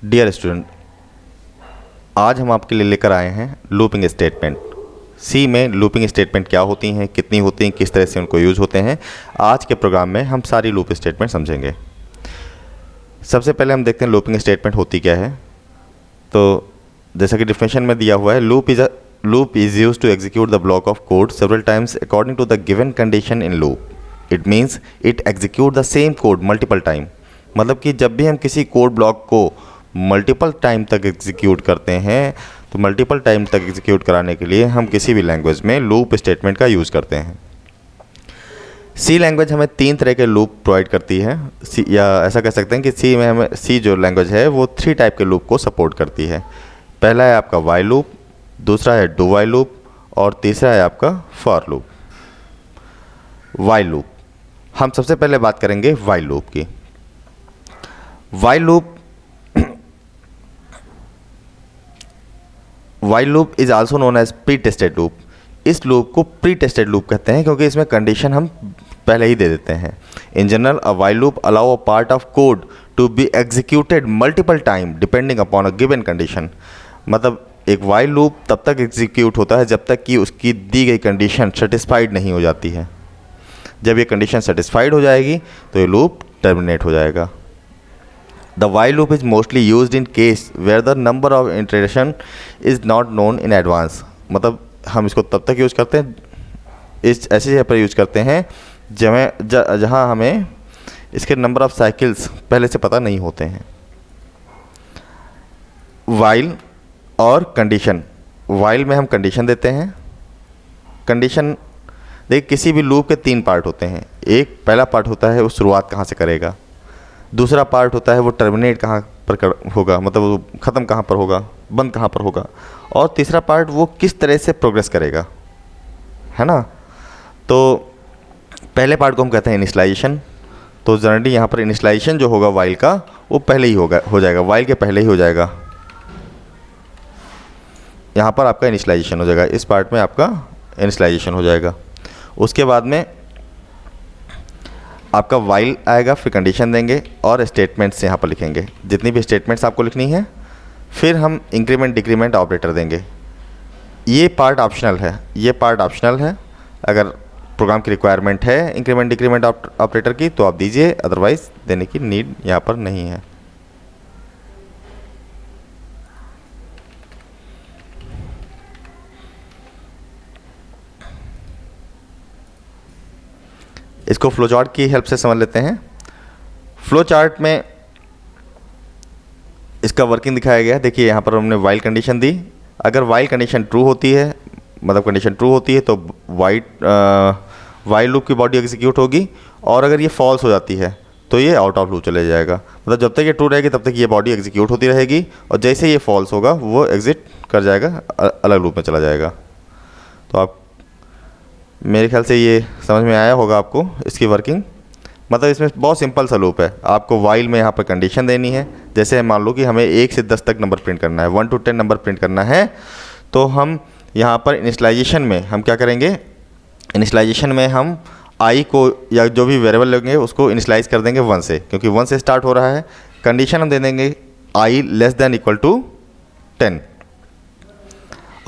Dear student, आज हम आपके लिए लेकर आए हैं लूपिंग स्टेटमेंट। सी में लूपिंग स्टेटमेंट क्या होती हैं, कितनी होती हैं, किस तरह से उनको यूज़ होते हैं, आज के प्रोग्राम में हम सारी लूप स्टेटमेंट समझेंगे। सबसे पहले हम देखते हैं लूपिंग स्टेटमेंट होती क्या है। तो जैसा कि डिफिनेशन में दिया हुआ है, loop is use to execute the block of code several times according to the given condition in loop. It means it execute the same code multiple time. मतलब कि जब भी हम किसी कोड ब्लॉक को मल्टीपल टाइम तक execute करते हैं, तो मल्टीपल टाइम तक एग्जीक्यूट कराने के लिए हम किसी भी लैंग्वेज में लूप स्टेटमेंट का यूज़ करते हैं। सी लैंग्वेज हमें 3 तरह के लूप प्रोवाइड करती है, या ऐसा कह सकते हैं कि सी जो लैंग्वेज है वो 3 टाइप के लूप को सपोर्ट करती है। पहला है आपका वाइल लूप, दूसरा है डू वाइल लूप और तीसरा है आपका फॉर लूप। वाइल लूप, हम सबसे पहले बात करेंगे वाइल लूप की। While loop is also known as pre tested loop. इस लूप को प्री टेस्टेड लूप कहते हैं क्योंकि इसमें कंडीशन हम पहले ही दे देते हैं। In general a while loop allow a part of code to be executed multiple time depending upon a given condition. मतलब एक वाइल लूप तब तक एग्जीक्यूट होता है जब तक कि उसकी दी गई कंडीशन सेटिस्फाइड नहीं हो जाती है। जब ये कंडीशन सेटिस्फाइड हो जाएगी तो ये लूप टर्मिनेट हो जाएगा। The while loop is mostly used in case where the number of iteration is not known in advance। मतलब हम इसको तब तक यूज़ करते हैं, इस ऐसी जगह पर यूज़ करते हैं जहाँ हमें इसके नंबर ऑफ साइकिल्स पहले से पता नहीं होते हैं। वाइल और कंडीशन। वाइल में हम कंडीशन देते हैं। कंडीशन देखिए, किसी भी लूप के 3 पार्ट होते हैं। एक पहला पार्ट होता है वो शुरुआत कहाँ से करेगा, दूसरा पार्ट होता है वो टर्मिनेट कहाँ पर होगा, मतलब वो ख़त्म कहाँ पर होगा, बंद कहाँ पर होगा, और तीसरा पार्ट वो किस तरह से प्रोग्रेस करेगा, है ना। तो पहले पार्ट को हम कहते हैं इनिशियलाइजेशन। तो जनरली यहाँ पर इनिशियलाइजेशन जो होगा वाइल का वो पहले ही हो जाएगा, वाइल के पहले ही हो जाएगा। यहाँ पर आपका इनिशियलाइजेशन हो जाएगा, इस पार्ट में आपका इनिशियलाइजेशन हो जाएगा। उसके बाद में आपका वाइल आएगा, फिर कंडीशन देंगे और स्टेटमेंट्स यहाँ पर लिखेंगे, जितनी भी स्टेटमेंट्स आपको लिखनी है। फिर हम इंक्रीमेंट डिक्रीमेंट ऑपरेटर देंगे। ये पार्ट ऑप्शनल है। अगर प्रोग्राम की रिक्वायरमेंट है इंक्रीमेंट डिक्रीमेंट ऑपरेटर की तो आप दीजिए, अदरवाइज़ देने की नीड यहाँ पर नहीं है। इसको फ्लो चार्ट की हेल्प से समझ लेते हैं। फ्लो चार्ट में इसका वर्किंग दिखाया गया है। देखिए यहाँ पर हमने वाइल कंडीशन दी। अगर वाइल कंडीशन ट्रू होती है, मतलब कंडीशन ट्रू होती है, तो वाइल लूप की बॉडी एग्जीक्यूट होगी, और अगर ये फॉल्स हो जाती है तो ये आउट ऑफ लूप चले जाएगा। मतलब जब तक ये ट्रू रहेगी तब तक ये बॉडी एग्जीक्यूट होती रहेगी, और जैसे ये फॉल्स होगा वो एग्जिट कर जाएगा, अलग लूप में चला जाएगा। तो आप मेरे ख्याल से ये समझ में आया होगा आपको इसकी वर्किंग। मतलब इसमें बहुत सिंपल सा लूप है। आपको वाइल में यहाँ पर कंडीशन देनी है। जैसे मान लो कि हमें 1 से 10 तक नंबर प्रिंट करना है, 1 to 10 नंबर प्रिंट करना है, तो हम यहाँ पर इनिशियलाइजेशन में हम क्या करेंगे, इनिशियलाइजेशन में हम आई को या जो भी वेरिएबल लेंगे उसको इनिशियलाइज कर देंगे 1 से, क्योंकि 1 से स्टार्ट हो रहा है। कंडीशन हम दे देंगे आई लेस देन इक्वल टू 10।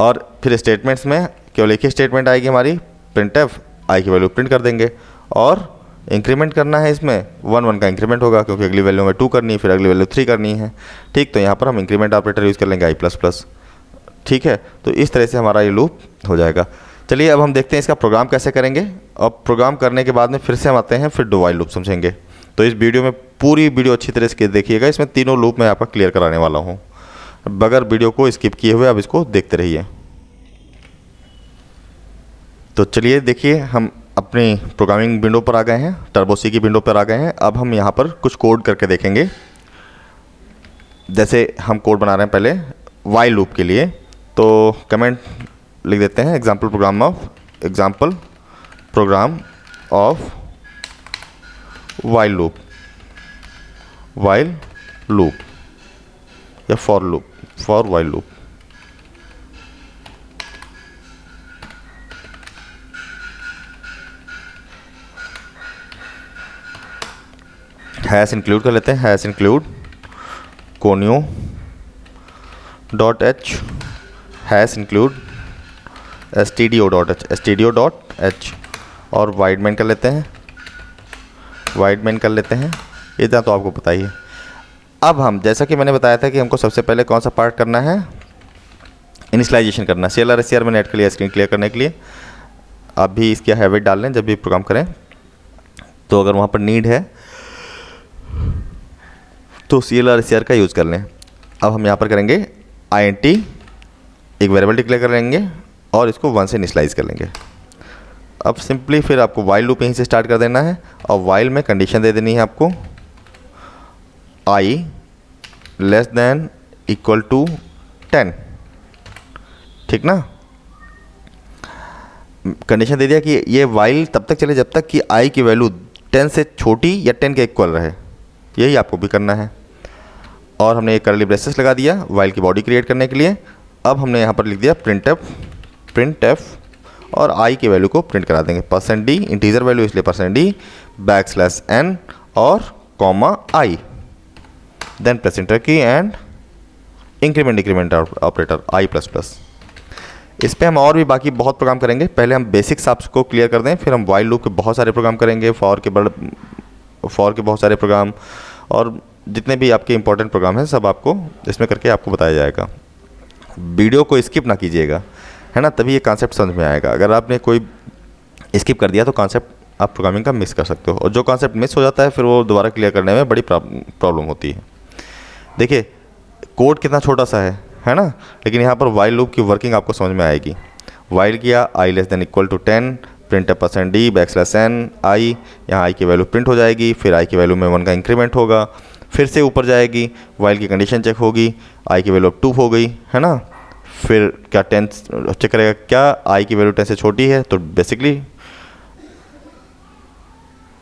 और फिर स्टेटमेंट्स में केवल एक ही स्टेटमेंट आएगी हमारी, printf, आई की वैल्यू प्रिंट कर देंगे। और इंक्रीमेंट करना है, इसमें 1 का इंक्रीमेंट होगा क्योंकि अगली वैल्यू में 2 करनी है, फिर अगली वैल्यू 3 करनी है। ठीक, तो यहाँ पर हम इंक्रीमेंट ऑपरेटर यूज़ कर लेंगे i++। ठीक है, तो इस तरह से हमारा ये लूप हो जाएगा। चलिए अब हम देखते हैं इसका प्रोग्राम कैसे करेंगे। अब प्रोग्राम करने के बाद में फिर से हम आते हैं, फिर डू वाइल लूप समझेंगे। तो इस वीडियो में पूरी वीडियो अच्छी तरह से देखिएगा, इसमें तीनों लूप मैं आपका क्लियर कराने वाला हूँ। बगैर वीडियो को स्किप किए हुए अब इसको देखते रहिए। तो चलिए देखिए, हम अपनी प्रोग्रामिंग विंडो पर आ गए हैं, टर्बो सी की विंडो पर आ गए हैं। अब हम यहाँ पर कुछ कोड करके देखेंगे। जैसे हम कोड बना रहे हैं पहले वाइल लूप के लिए, तो कमेंट लिख देते हैं example program of while loop या for while loop. Hash include कर लेते हैं, hash include conio dot h hash include stdio dot h और वाइड मेन कर लेते हैं, इतना तो आपको पता ही है। अब हम जैसा कि मैंने बताया था कि हमको सबसे पहले कौन सा पार्ट करना है, इनिशियलाइजेशन करना है। CLR SCR मैंने ऐड कर लिया स्क्रीन क्लियर करने के लिए। आप भी इसकी हैबिट डाल लें जब भी प्रोग्राम करें, तो अगर वहाँ पर नीड है तो CLR SCR का यूज़ कर लें। अब हम यहाँ पर करेंगे int, एक वेरिएबल डिक्लेयर कर लेंगे और इसको 1 से इनिशियलाइज कर लेंगे। अब सिंपली फिर आपको वाइल लूप यहीं से स्टार्ट कर देना है और वाइल में कंडीशन दे देनी है आपको i less than equal to 10, ठीक ना। कंडीशन दे दिया कि ये वाइल तब तक चले जब तक कि i की वैल्यू 10 से छोटी या 10 के इक्वल रहे, यही आपको भी करना है। और हमने एक कर्ली ब्रेसेस लगा दिया वाइल की बॉडी क्रिएट करने के लिए। अब हमने यहाँ पर लिख दिया printf और i की वैल्यू को प्रिंट करा देंगे %d, इंटीजर वैल्यू इसलिए %d, \n और comma i, then press enter की and increment decrement operator i++। इस पे हम और भी बाकी बहुत प्रोग्राम करेंगे। पहले हम बेसिक्स आपको क्लियर कर दें, फिर हम वाइल लूप के बहुत सारे प्रोग्राम करेंगे, फॉर के बहुत सारे प्रोग्राम, और जितने भी आपके इंपॉर्टेंट प्रोग्राम हैं सब आपको इसमें करके आपको बताया जाएगा। वीडियो को स्किप ना कीजिएगा, है ना, तभी ये कॉन्सेप्ट समझ में आएगा। अगर आपने कोई स्किप कर दिया तो कॉन्सेप्ट आप प्रोग्रामिंग का मिस कर सकते हो, और जो कॉन्सेप्ट मिस हो जाता है फिर वो दोबारा क्लियर करने में बड़ी प्रॉब्लम होती है। देखिए कोड कितना छोटा सा है ना, लेकिन यहाँ पर वाइल लूप की वर्किंग आपको समझ में आएगी। वाइल किया i less than equal to 10, print %d \n i, यहाँ i की वैल्यू प्रिंट हो जाएगी, फिर i की वैल्यू में 1 का इंक्रीमेंट होगा, फिर से ऊपर जाएगी, वाइल की कंडीशन चेक होगी, i की वैल्यू अब 2 हो गई, है ना। फिर क्या 10 चेक करेगा, क्या i की वैल्यू 10 से छोटी है, तो बेसिकली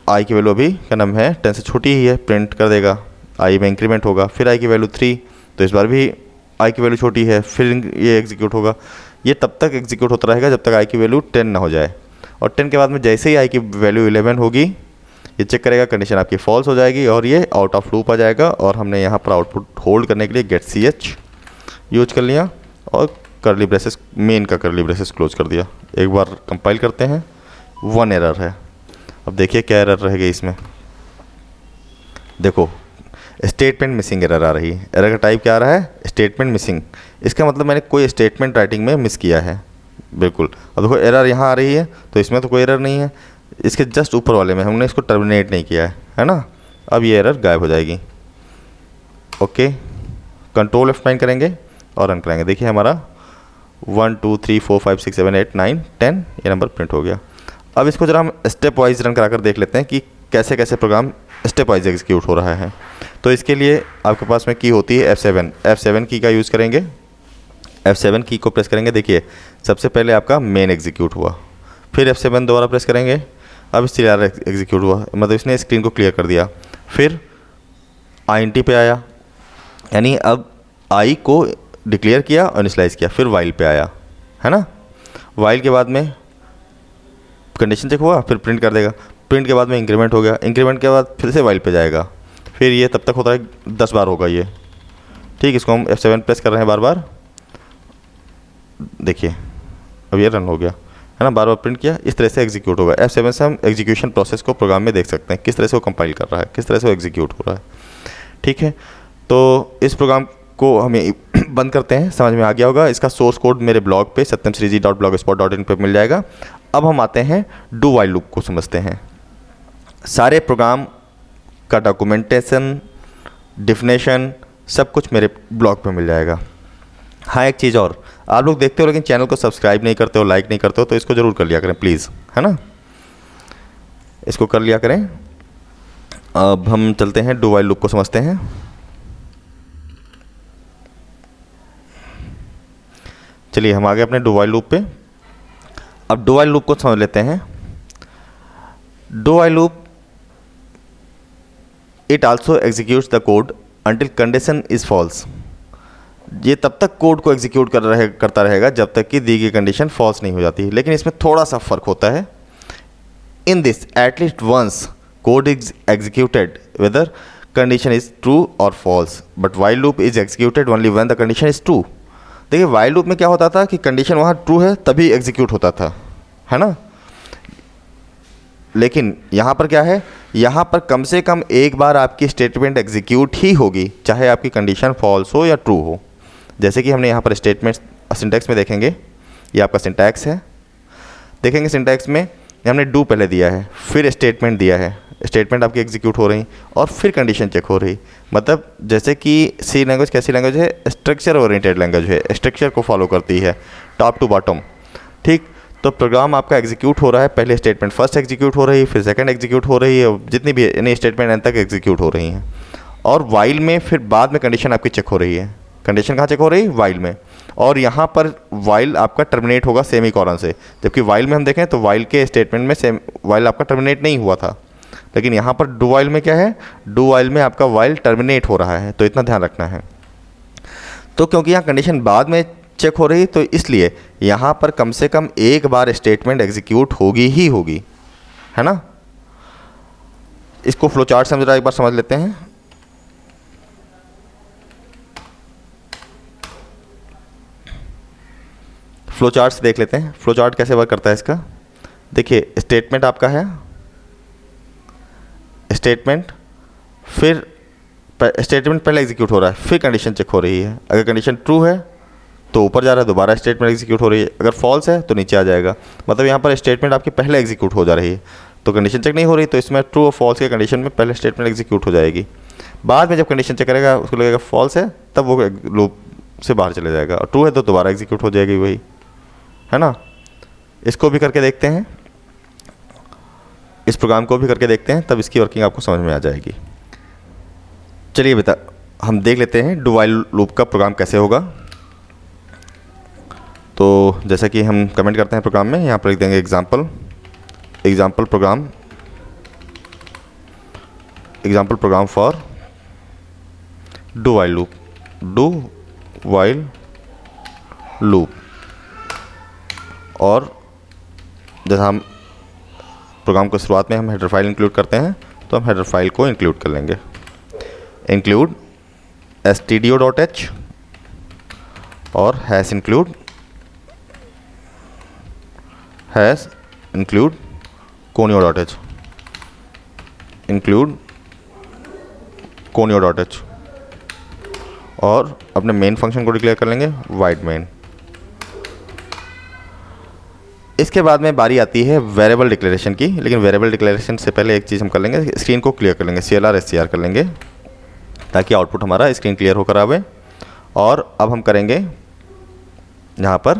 i की वैल्यू अभी क्या नाम है 10 से छोटी ही है, प्रिंट कर देगा, i में इंक्रीमेंट होगा, फिर i की वैल्यू 3, तो इस बार भी i की वैल्यू छोटी है, फिर ये एग्जीक्यूट होगा। ये तब तक एग्जीक्यूट होता रहेगा जब तक i की वैल्यू 10 ना हो जाए, और 10 के बाद में जैसे ही i की वैल्यू 11 होगी ये चेक करेगा, कंडीशन आपकी फॉल्स हो जाएगी और ये आउट ऑफ लूप आ जाएगा। और हमने यहाँ पर आउटपुट होल्ड करने के लिए गेट ch यूज कर लिया और कर्ली ब्रेसेस, मेन का कर्ली ब्रेसेस क्लोज कर दिया। एक बार कंपाइल करते हैं, 1 एरर है। अब देखिए क्या एरर रहेगी इसमें, देखो स्टेटमेंट मिसिंग एरर आ रही है। एरर का टाइप क्या आ रहा है, स्टेटमेंट मिसिंग। इसका मतलब मैंने कोई स्टेटमेंट राइटिंग में मिस किया है, बिल्कुल। अब देखो एरर यहाँ आ रही है, तो इसमें तो कोई एरर नहीं है, इसके जस्ट ऊपर वाले में हमने इसको टर्मिनेट नहीं किया है ना। अब ये एरर गायब हो जाएगी। ओके, कंट्रोल F9 करेंगे और रन करेंगे। देखिए हमारा 1 2 3 4 5 6 7 8 9 10 ये नंबर प्रिंट हो गया। अब इसको जरा हम स्टेप वाइज रन कराकर देख लेते हैं कि कैसे कैसे प्रोग्राम स्टेप वाइज एग्जीक्यूट हो रहा है। तो इसके लिए आपके पास में की होती है F7 की का यूज़ करेंगे। F7 की को प्रेस करेंगे, देखिए सबसे पहले आपका मेन एग्जीक्यूट हुआ, फिर F7 दोबारा प्रेस करेंगे, अब CLR एग्जीक्यूट हुआ, मतलब इसने स्क्रीन को क्लियर कर दिया। फिर int पे आया, यानी अब i को डिक्लेयर किया और इनिशियलाइज किया, फिर वाइल पे आया, है ना। वाइल के बाद में कंडीशन चेक हुआ, फिर प्रिंट कर देगा, प्रिंट के बाद में इंक्रीमेंट हो गया, इंक्रीमेंट के बाद फिर से वाइल पे जाएगा, फिर ये तब तक होता है 10 बार होगा ये, ठीक। इसको हम F7 प्रेस कर रहे हैं बार बार, देखिए अब ये रन हो गया, है ना, बार बार प्रिंट किया, इस तरह से एग्जीक्यूट होगा। F7 से हम एग्जीक्यूशन प्रोसेस को प्रोग्राम में देख सकते हैं, किस तरह से वो कंपाइल कर रहा है, किस तरह से वो एग्जीक्यूट हो रहा है, ठीक है। तो इस प्रोग्राम को हमें बंद करते हैं, समझ में आ गया होगा। इसका सोर्स कोड मेरे ब्लॉग पे satyamshriji.blogspot.in पे मिल जाएगा। अब हम आते हैं डू वाइल लूप को समझते हैं। सारे प्रोग्राम का डॉक्यूमेंटेशन, डिफिनेशन सब कुछ मेरे ब्लॉग पे मिल जाएगा। हाँ, एक चीज़ और, आप लोग देखते हो लेकिन चैनल को सब्सक्राइब नहीं करते हो, लाइक नहीं करते हो, तो इसको ज़रूर कर लिया करें प्लीज़, है ना, इसको कर लिया करें। अब हम चलते हैं डू वाइल लूप को समझते हैं। चलिए हम आ गए अपने डू वाइल लूप पे। अब डू वाइल लूप को समझ लेते हैं। Do while loop it also executes the code until condition is false. ये तब तक कोड को एग्जीक्यूट करता रहेगा जब तक कि दी गई कंडीशन फॉल्स नहीं हो जाती। लेकिन इसमें थोड़ा सा फ़र्क होता है। In this at least once code is executed whether condition is true और false, but while loop is executed only when the condition is true देखिए वाइल लूप में क्या होता था कि कंडीशन वहाँ ट्रू है तभी एग्जीक्यूट होता था, है ना। लेकिन यहाँ पर क्या है, यहाँ पर कम से कम एक बार आपकी स्टेटमेंट एग्जीक्यूट ही होगी, चाहे आपकी कंडीशन फॉल्स हो या ट्रू हो। जैसे कि हमने यहाँ पर स्टेटमेंट सिंटैक्स में देखेंगे, ये आपका सिंटैक्स है। देखेंगे सिंटैक्स में हमने डू पहले दिया है, फिर स्टेटमेंट दिया है, स्टेटमेंट आपकी एग्जीक्यूट हो रही और फिर कंडीशन चेक हो रही। मतलब जैसे कि सी लैंग्वेज कैसी लैंग्वेज है, स्ट्रक्चर ओरिएंटेड लैंग्वेज है, स्ट्रक्चर को फॉलो करती है टॉप टू बॉटम, ठीक। तो प्रोग्राम आपका एग्जीक्यूट हो रहा है, पहले स्टेटमेंट फर्स्ट एग्जीक्यूट हो रही है, फिर सेकंड एग्जीक्यूट हो रही है, जितनी भी यानी स्टेटमेंट एंड तक एग्जीक्यूट हो रही हैं। और वाइल में फिर बाद में कंडीशन आपकी चेक हो रही है। कंडीशन कहाँ चेक हो रही है, वाइल में। और यहाँ पर वाइल आपका टर्मिनेट होगा सेमी कॉलन से, जबकि वाइल में हम देखें तो वाइल के स्टेटमेंट में सेम वाइल आपका टर्मिनेट नहीं हुआ था, लेकिन यहाँ पर डू वाइल में क्या है, डू वाइल में आपका वाइल टर्मिनेट हो रहा है, तो इतना ध्यान रखना है। तो क्योंकि यहाँ कंडीशन बाद में चेक हो रही तो इसलिए यहाँ पर कम से कम एक बार स्टेटमेंट एग्जीक्यूट होगी ही होगी, है ना। इसको फ्लो चार्ट से हम जरा एक बार समझ लेते हैं। फ्लो चार्ट से देख लेते हैं फ्लो चार्ट कैसे वर्क करता है इसका। देखिए स्टेटमेंट आपका है, स्टेटमेंट फिर स्टेटमेंट पहले एग्जीक्यूट हो रहा है, फिर कंडीशन चेक हो रही है। अगर कंडीशन ट्रू है तो ऊपर जा रहा है, दोबारा स्टेटमेंट एग्जीक्यूट हो रही है। अगर फॉल्स है तो नीचे आ जाएगा। मतलब यहाँ पर स्टेटमेंट आपकी पहले एग्जीक्यूट हो जा रही है, तो कंडीशन चेक नहीं हो रही, तो इसमें ट्रू और फॉल्स के कंडीशन में पहले स्टेटमेंट एग्जीक्यूट हो जाएगी। बाद में जब कंडीशन चेक करेगा उसको लगेगा फॉल्स है, तब वो लूप से बाहर चले जाएगा, और ट्रू है तो दोबारा एग्जीक्यूट हो जाएगी वही, है ना। इसको भी करके देखते हैं, इस प्रोग्राम को भी करके देखते हैं, तब इसकी वर्किंग आपको समझ में आ जाएगी। चलिए बेटा हम देख लेते हैं डू वाइल लूप का प्रोग्राम कैसे होगा। तो जैसा कि हम कमेंट करते हैं प्रोग्राम में, यहाँ पर लिख देंगे example program for do while loop. और जैसा हम प्रोग्राम को शुरुआत में हम हेडर फाइल इंक्लूड करते हैं, तो हम हेडर फाइल को इंक्लूड कर लेंगे। इंक्लूड stdio.h और हैश इंक्लूड conio.h और अपने मेन फंक्शन को डिक्लेयर कर लेंगे void main। इसके बाद में बारी आती है वेरिएबल डिक्लेरेशन की, लेकिन वेरिएबल डिक्लेरेशन से पहले एक चीज़ हम कर लेंगे, स्क्रीन को क्लियर कर लेंगे, CLR SCR कर लेंगे ताकि आउटपुट हमारा स्क्रीन क्लियर होकर आवे। और अब हम करेंगे यहाँ पर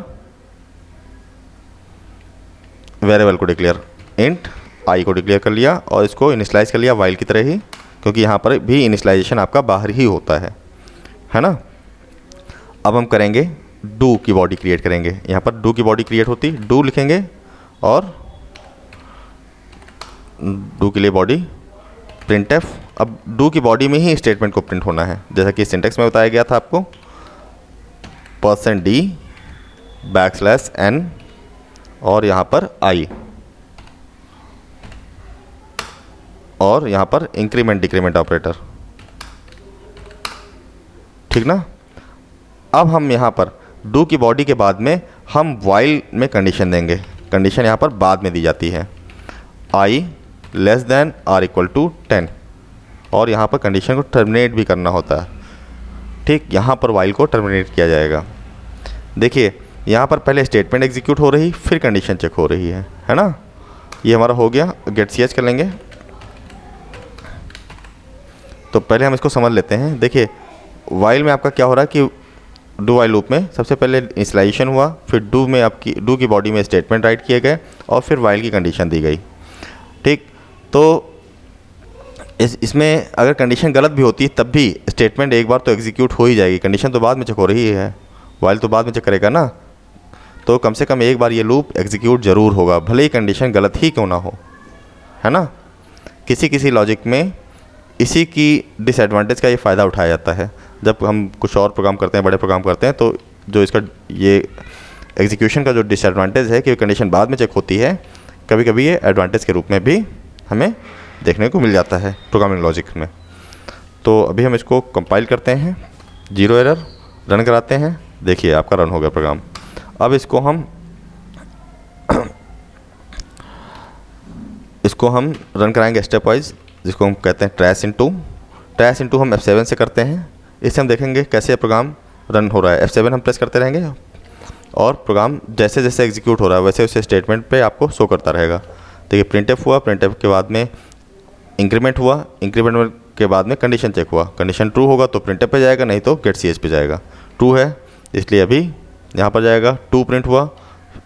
वेरिएबल को डिक्लेयर, इंट आई को डिक्लेयर कर लिया और इसको इनिशियलाइज कर लिया वाइल की तरह ही, क्योंकि यहाँ पर भी इनिशियलाइजेशन आपका बाहर ही होता है ना। अब हम करेंगे डू की बॉडी क्रिएट करेंगे। यहाँ पर डू की बॉडी क्रिएट होती, डू लिखेंगे और डू के लिए बॉडी printf। अब डू की बॉडी में ही स्टेटमेंट को प्रिंट होना है, जैसा कि सिंटेक्स में बताया गया था आपको, %d\n और यहाँ पर i और यहाँ पर इंक्रीमेंट डिक्रीमेंट ऑपरेटर, ठीक ना। अब हम यहाँ पर डू की बॉडी के बाद में हम वाइल में कंडीशन देंगे। कंडीशन यहाँ पर बाद में दी जाती है, i < r = 10 और यहाँ पर कंडीशन को टर्मिनेट भी करना होता है, ठीक। यहाँ पर वाइल को टर्मिनेट किया जाएगा। देखिए यहाँ पर पहले स्टेटमेंट एग्जीक्यूट हो रही, फिर कंडीशन चेक हो रही है ना। ये हमारा हो गया। गेट ch कर लेंगे। तो पहले हम इसको समझ लेते हैं। देखिए वाइल में आपका क्या हो रहा है कि डू वाइल लूप में सबसे पहले इनिशियलाइजेशन हुआ, फिर डू में आपकी डू की बॉडी में स्टेटमेंट राइट किए गए और फिर वाइल की कंडीशन दी गई, ठीक। तो इसमें अगर कंडीशन गलत भी होती है तब भी स्टेटमेंट एक बार तो एग्जीक्यूट हो ही जाएगी, कंडीशन तो बाद में चेक हो रही है, वाइल तो बाद में चेक करेगा ना। तो कम से कम एक बार ये लूप एग्जीक्यूट ज़रूर होगा, भले ही कंडीशन गलत ही क्यों ना हो, है ना। किसी लॉजिक में इसी की डिसएडवांटेज का ये फ़ायदा उठाया जाता है। जब हम कुछ और प्रोग्राम करते हैं, बड़े प्रोग्राम करते हैं, तो जो इसका ये एग्जीक्यूशन का जो डिसएडवांटेज है कि कंडीशन बाद में चेक होती है, कभी कभी ये एडवांटेज के रूप में भी हमें देखने को मिल जाता है प्रोग्रामिंग लॉजिक में। तो अभी हम इसको कंपाइल करते हैं, 0 एरर, रन कराते हैं देखिए आपका रन हो गया प्रोग्राम। अब इसको हम रन कराएंगे स्टेप वाइज, जिसको हम कहते हैं ट्रैश इनटू हम F7 से करते हैं। इससे हम देखेंगे कैसे प्रोग्राम रन हो रहा है। F7 हम प्रेस करते रहेंगे और प्रोग्राम जैसे जैसे एग्जीक्यूट हो रहा है वैसे वैसे स्टेटमेंट पे आपको शो करता रहेगा। देखिए प्रिंटफ हुआ, प्रिंटफ के बाद में इंक्रीमेंट हुआ, इंक्रीमेंट के बाद में कंडीशन चेक हुआ। कंडीशन ट्रू होगा तो प्रिंटफ पे जाएगा, नहीं तो गेट सी एच पे जाएगा। ट्रू है इसलिए अभी यहाँ पर जाएगा, 2 प्रिंट हुआ,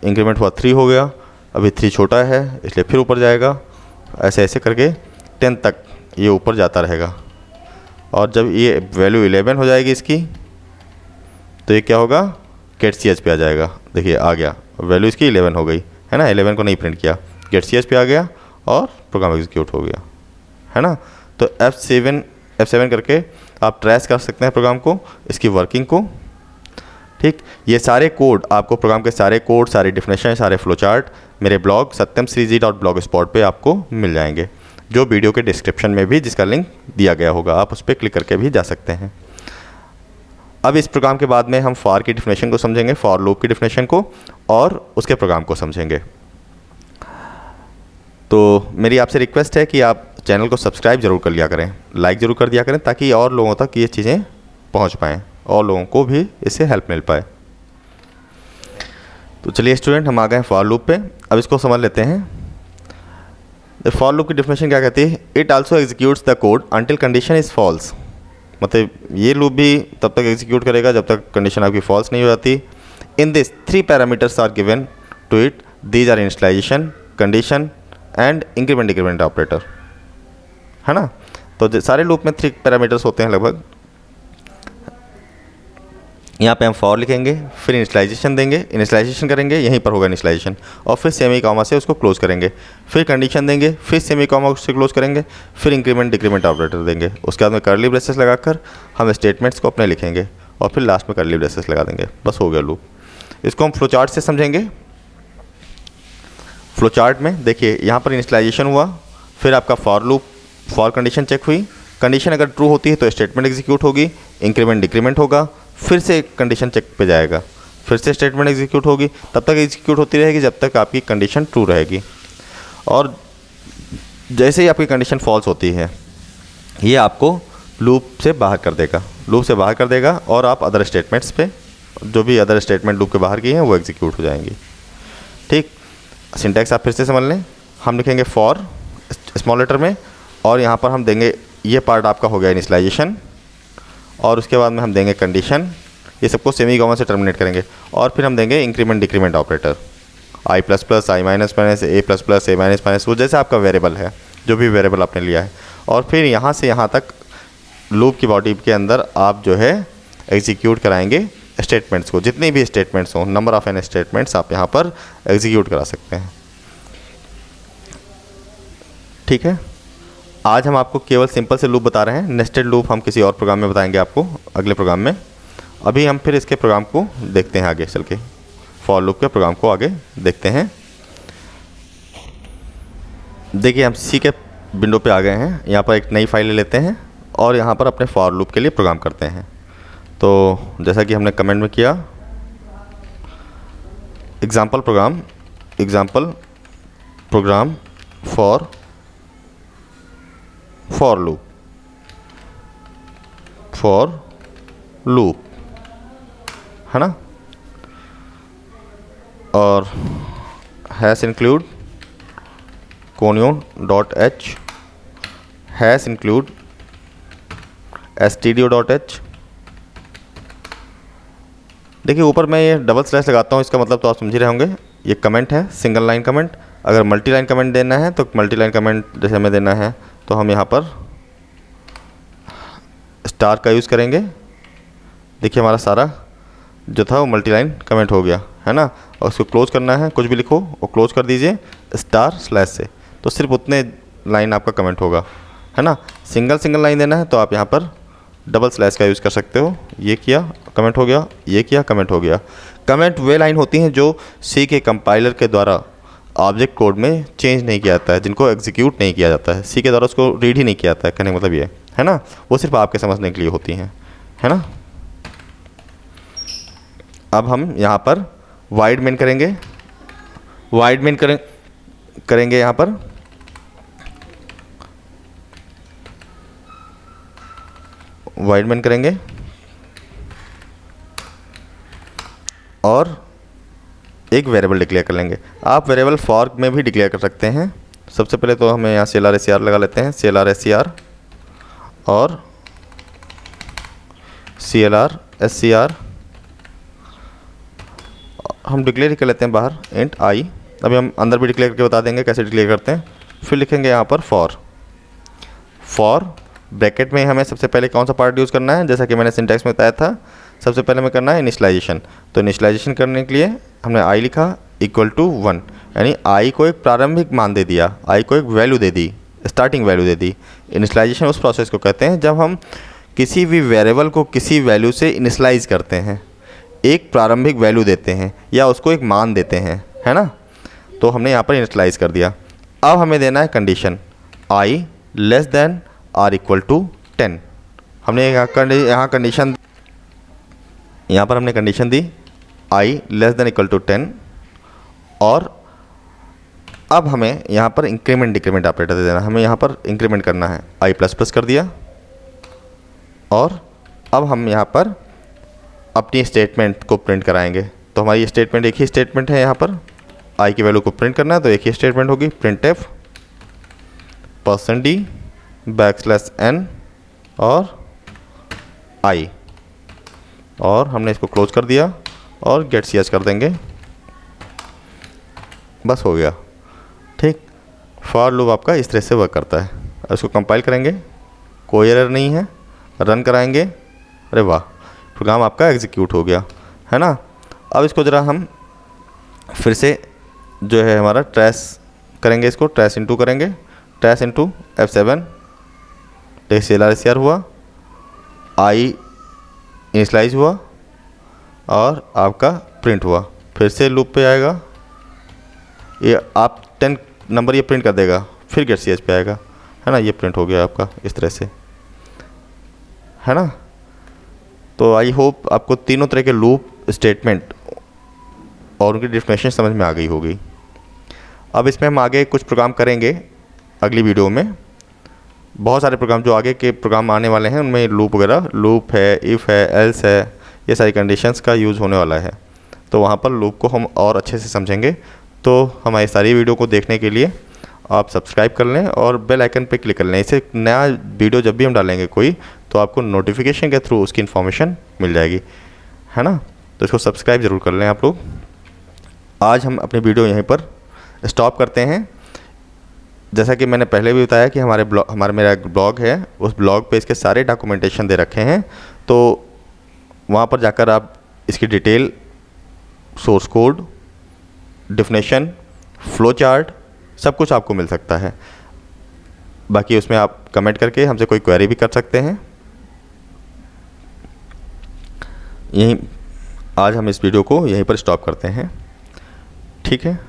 इंक्रीमेंट हुआ 3 हो गया, अभी 3 छोटा है इसलिए फिर ऊपर जाएगा। ऐसे ऐसे करके 10 तक ये ऊपर जाता रहेगा। और जब ये वैल्यू 11 हो जाएगी इसकी, तो ये क्या होगा, गेट सी एच पे आ जाएगा। देखिए आ गया, वैल्यू इसकी 11 हो गई है ना, 11 को नहीं प्रिंट किया, गेट सी एच पे आ गया और प्रोग्राम एग्जीक्यूट हो गया है ना। तो F7 करके आप ट्रेस कर सकते हैं प्रोग्राम को, इसकी वर्किंग को। ठीक, ये सारे कोड आपको, प्रोग्राम के सारे कोड, सारी डेफिनेशन, सारे फ्लो चार्ट मेरे ब्लॉग satyamsriji.blogspot पे आपको मिल जाएंगे, जो वीडियो के डिस्क्रिप्शन में भी जिसका लिंक दिया गया होगा, आप उस पर क्लिक करके भी जा सकते हैं। अब इस प्रोग्राम के बाद में हम फॉर की डेफिनेशन को समझेंगे, फॉर लूप की डेफिनेशन को, और उसके प्रोग्राम को समझेंगे। तो मेरी आपसे रिक्वेस्ट है कि आप चैनल को सब्सक्राइब जरूर कर लिया करें, लाइक ज़रूर कर दिया करें, ताकि और लोगों तक ये चीज़ें पहुंच पाएँ और लोगों को भी इससे हेल्प मिल पाए। तो चलिए स्टूडेंट, हम आ गए हैं फॉर लूप पे। अब इसको समझ लेते हैं। फॉर लूप की डेफिनेशन क्या कहती है, it also executes the code until condition is false. मतलब ये लूप भी तब तक एग्जीक्यूट करेगा जब तक कंडीशन आपकी फॉल्स नहीं हो जाती। In this 3 parameters are given to it, these are initialization, condition and increment decrement operator, है ना। तो सारे लूप में 3 पैरामीटर्स होते हैं लगभग। यहाँ पे हम फॉर लिखेंगे, फिर इनिशियलाइजेशन देंगे, इनिशियलाइजेशन करेंगे, यहीं पर होगा इनिशियलाइजेशन, और फिर सेमी कॉमा से उसको क्लोज करेंगे, फिर कंडीशन देंगे, फिर सेमी कॉमा से क्लोज करेंगे, फिर इंक्रीमेंट डिक्रीमेंट ऑपरेटर देंगे। उसके बाद में कर्ली ब्रेसेस लगाकर हम स्टेटमेंट्स को अपने लिखेंगे और फिर लास्ट में कर्ली ब्रेसेस लगा देंगे, बस हो गया लूप। इसको हम फ्लो चार्ट से समझेंगे। फ्लो चार्ट में देखिए यहाँ पर इनिशियलाइजेशन हुआ, फिर आपका for loop, for condition check हुई, कंडीशन अगर ट्रू होती है तो स्टेटमेंट एग्जीक्यूट होगी, इंक्रीमेंट डिक्रीमेंट होगा, फिर से कंडीशन चेक पे जाएगा, फिर से स्टेटमेंट एग्जीक्यूट होगी, तब तक एग्जीक्यूट होती रहेगी जब तक आपकी कंडीशन ट्रू रहेगी। और जैसे ही आपकी कंडीशन फॉल्स होती है, ये आपको लूप से बाहर कर देगा, लूप से बाहर कर देगा, और आप अदर स्टेटमेंट्स पे, जो भी अदर स्टेटमेंट लूप के बाहर की हैं वो एग्जीक्यूट हो जाएंगी। ठीक, सिंटैक्स आप फिर से समझ लें। हम लिखेंगे फॉर स्मॉल लेटर में, और यहाँ पर हम देंगे, ये पार्ट आपका हो गया इनिशियलाइजेशन, और उसके बाद में हम देंगे कंडीशन, ये सबको सेमी कॉमा से टर्मिनेट करेंगे, और फिर हम देंगे increment decrement operator, i++, i-, a++, a-, वो जैसे आपका वेरिएबल है, जो भी वेरिएबल आपने लिया है। और फिर यहाँ से यहाँ तक लूप की बॉडी के अंदर आप जो है एग्जीक्यूट कराएंगे स्टेटमेंट्स को, जितनी भी स्टेटमेंट्स हों, नंबर ऑफ एन स्टेटमेंट्स आप यहाँ पर एग्जीक्यूट करा सकते हैं। ठीक है, आज हम आपको केवल सिंपल से लूप बता रहे हैं, नेस्टेड लूप हम किसी और प्रोग्राम में बताएंगे आपको अगले प्रोग्राम में। अभी हम फिर इसके प्रोग्राम को देखते हैं आगे चल के, फॉर लूप के प्रोग्राम को आगे देखते हैं। देखिए हम सी के विंडो पे आ गए हैं, यहाँ पर एक नई फाइल ले लेते हैं और यहाँ पर अपने फॉर लूप के लिए प्रोग्राम करते हैं। तो जैसा कि हमने कमेंट में किया, एग्जाम्पल प्रोग्राम फॉर लूप है ना, और hash include conio.h hash include stdio.h। देखिए ऊपर मैं ये डबल स्लैश लगाता हूँ, इसका मतलब तो आप समझ ही रहे होंगे, ये कमेंट है, सिंगल लाइन कमेंट। अगर मल्टी लाइन कमेंट देना है तो मल्टी लाइन कमेंट जैसे हमें देना है तो हम यहाँ पर स्टार का यूज़ करेंगे। देखिए हमारा सारा जो था वो मल्टी लाइन कमेंट हो गया है ना, और उसको क्लोज करना है, कुछ भी लिखो और क्लोज कर दीजिए */ से, तो सिर्फ उतने लाइन आपका कमेंट होगा है ना। सिंगल लाइन देना है तो आप यहाँ पर डबल स्लैश का यूज़ कर सकते हो। ये किया कमेंट हो गया, ये किया कमेंट हो गया। कमेंट वे लाइन होती हैं जो सी के कंपाइलर के द्वारा ऑब्जेक्ट कोड में चेंज नहीं किया जाता है, जिनको एग्जीक्यूट नहीं किया जाता है, सी के द्वारा उसको रीड ही नहीं किया जाता है, कहने का मतलब ये है ना, वो सिर्फ आपके समझने के लिए होती हैं, है ना। अब हम यहाँ पर वाइड मेन करेंगे, करेंगे यहाँ पर वाइड मेन करेंगे और एक वेरिएबल डिक्लेयर कर लेंगे। आप वेरिएबल फॉर में भी डिक्लेयर कर सकते हैं। सबसे पहले तो हमें यहाँ CLR SCR लगा लेते हैं, CLR SCR और CLR SCR हम डिक्लेयर कर लेते हैं बाहर इंट आई। अभी हम अंदर भी डिक्लेयर करके बता देंगे कैसे डिक्लेयर करते हैं। फिर लिखेंगे यहाँ पर फॉर ब्रैकेट में हमें सबसे पहले कौन सा पार्ट यूज़ करना है, जैसा कि मैंने सिंटैक्स में बताया था। सबसे पहले हमें करना है इनिशियलाइजेशन। तो इनिशियलाइजेशन करने के लिए हमने आई लिखा इक्वल टू 1, यानी आई को एक प्रारंभिक मान दे दिया, आई को एक वैल्यू दे दी, स्टार्टिंग वैल्यू दे दी। इनिशियलाइजेशन उस प्रोसेस को कहते हैं जब हम किसी भी वेरिएबल को किसी वैल्यू से इनिशियलाइज करते हैं, एक प्रारंभिक वैल्यू देते हैं या उसको एक मान देते हैं, है ना। तो हमने यहाँ पर इनिशियलाइज कर दिया। अब हमें देना है condition i less than or equal to 10। हमने यहाँ कंडीशन, यहाँ पर हमने कंडीशन दी i less than equal to 10 और अब हमें यहाँ पर इंक्रीमेंट डिक्रीमेंट ऑपरेटर दे देना। हमें यहाँ पर इंक्रीमेंट करना है, आई प्लस प्लस कर दिया और अब हम यहाँ पर अपनी स्टेटमेंट को प्रिंट कराएंगे। तो हमारी स्टेटमेंट एक ही स्टेटमेंट है, यहाँ पर आई की वैल्यू को प्रिंट करना है तो एक ही स्टेटमेंट होगी, printf %d \n और आई, और हमने इसको क्लोज कर दिया और गेट ch कर देंगे, बस हो गया। ठीक, फॉर लूप आपका इस तरह से वर्क करता है। अब इसको कंपाइल करेंगे, कोई एरर नहीं है, रन कराएंगे, अरे वाह, प्रोग्राम आपका एग्जीक्यूट हो गया, है ना। अब इसको ज़रा हम फिर से जो है हमारा ट्रेस करेंगे, इसको ट्रेस इनटू करेंगे, trace into F7, CLR SCR हुआ, आई इनिशियलाइज हुआ और आपका प्रिंट हुआ। फिर से लूप पे आएगा, ये आप 10 नंबर ये प्रिंट कर देगा, फिर गेट ch पे आएगा, है ना। ये प्रिंट हो गया आपका इस तरह से, है ना। तो आई होप आपको तीनों तरह के लूप, स्टेटमेंट और उनकी डेफिनेशन समझ में आ गई होगी। अब इसमें हम आगे कुछ प्रोग्राम करेंगे अगली वीडियो में। बहुत सारे प्रोग्राम जो आगे के प्रोग्राम आने वाले हैं उनमें लूप वगैरह, लूप है, इफ़ है, एल्स है, ये सारी कंडीशंस का यूज़ होने वाला है। तो वहाँ पर लूप को हम और अच्छे से समझेंगे। तो हमारी सारी वीडियो को देखने के लिए आप सब्सक्राइब कर लें और बेल आइकन पे क्लिक कर लें। इससे नया वीडियो जब भी हम डालेंगे कोई, तो आपको नोटिफिकेशन के थ्रू उसकी इन्फॉर्मेशन मिल जाएगी, है ना। तो इसको सब्सक्राइब ज़रूर कर लें आप लोग। आज हम अपनी वीडियो यहीं पर स्टॉप करते हैं। जैसा कि मैंने पहले भी बताया कि मेरा एक ब्लॉग है, उस ब्लॉग पे इसके सारे डॉक्यूमेंटेशन दे रखे हैं। तो वहाँ पर जाकर आप इसकी detail, source code, definition, flow chart, सब कुछ आपको मिल सकता है। बाकी उसमें आप कमेंट करके हमसे कोई क्वेरी भी कर सकते हैं। यहीं आज हम इस वीडियो को यहीं पर स्टॉप करते हैं, ठीक है।